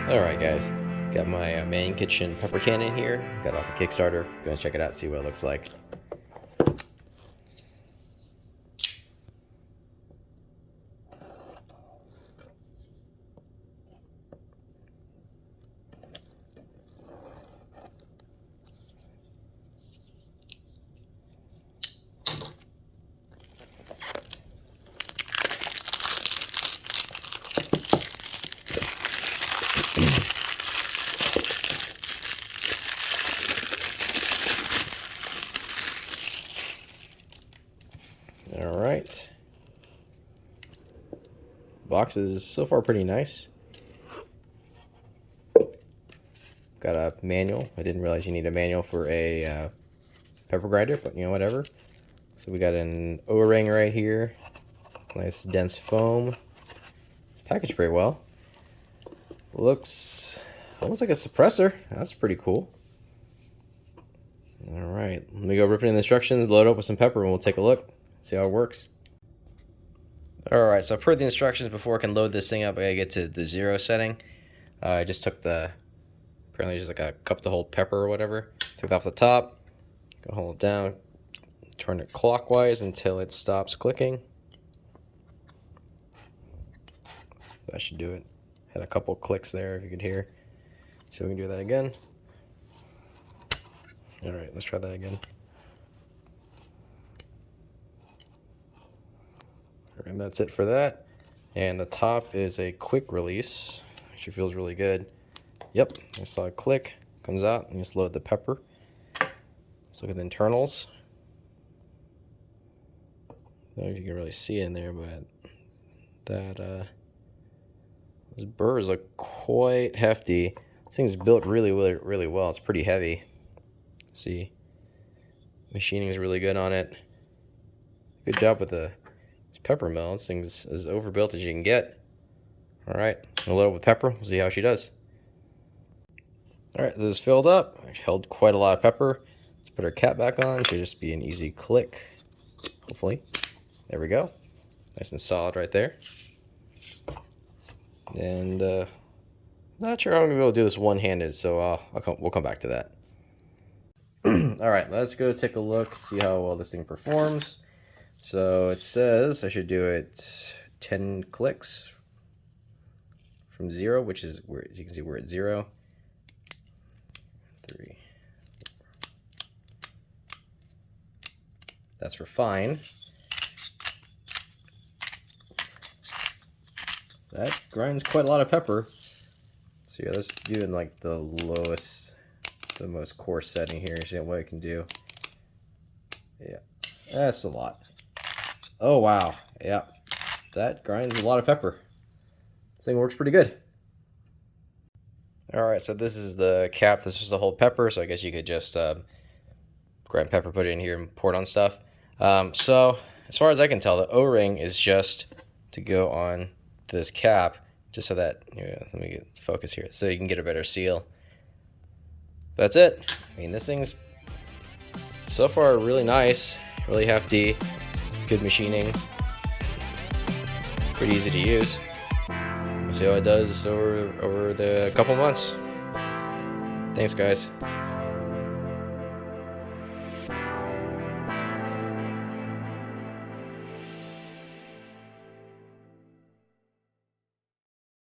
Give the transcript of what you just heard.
Alright guys, got my Mannkitchen Pepper Cannon here, got it off the Kickstarter, gonna check it out, see what it looks like. Alright. Box is so far pretty nice. Got a manual. I didn't realize you need a manual for a pepper grinder, but you know, whatever. So we got an O-ring right here. Nice dense foam. It's packaged pretty well. Looks almost like a suppressor. That's pretty cool. Alright, let me go rip it in the instructions, load up with some pepper, and we'll take a look. See how it works. Alright, so per the instructions, before I can load this thing up, I gotta get to the 0 setting. I just took apparently just like a cup to hold pepper or whatever. Took it off the top, go hold it down, turn it clockwise until it stops clicking. That should do it. Had a couple clicks there if you could hear. So we can do that again. Alright, let's try that again. And that's it for that. And the top is a quick release. Actually feels really good. Yep, I saw a click, comes out, and just load the pepper. Let's look at the internals. I don't know if you can really see it in there, but those burrs look quite hefty. This thing's built really well. It's pretty heavy. See, machining is really good on it. Good job with the pepper mill. This thing's as overbuilt as you can get. Alright, we'll load it with pepper. We'll see how she does. Alright, this is filled up. I held quite a lot of pepper. Let's put our cap back on. It should just be an easy click. Hopefully. There we go. Nice and solid right there. And not sure how I'm going to be able to do this one-handed, so we'll come back to that. Alright, let's go take a look, see how well this thing performs. So it says I should do it 10 clicks from 0, which is where, as you can see, we're at 0. 3. That's for fine. That grinds quite a lot of pepper. So yeah, let's do it in like the lowest, the most coarse setting here. See what it can do. Yeah, that's a lot. Oh wow, yeah, that grinds a lot of pepper. This thing works pretty good. Alright, so this is the cap. This is the whole pepper, so I guess you could just grind pepper, put it in here, and pour it on stuff. So, as far as I can tell, the O-ring is just to go on this cap, just so that, let me get focus here, so you can get a better seal. That's it. I mean, this thing's so far really nice, really hefty. Good machining, pretty easy to use. We'll see how it does over the couple months. Thanks, guys.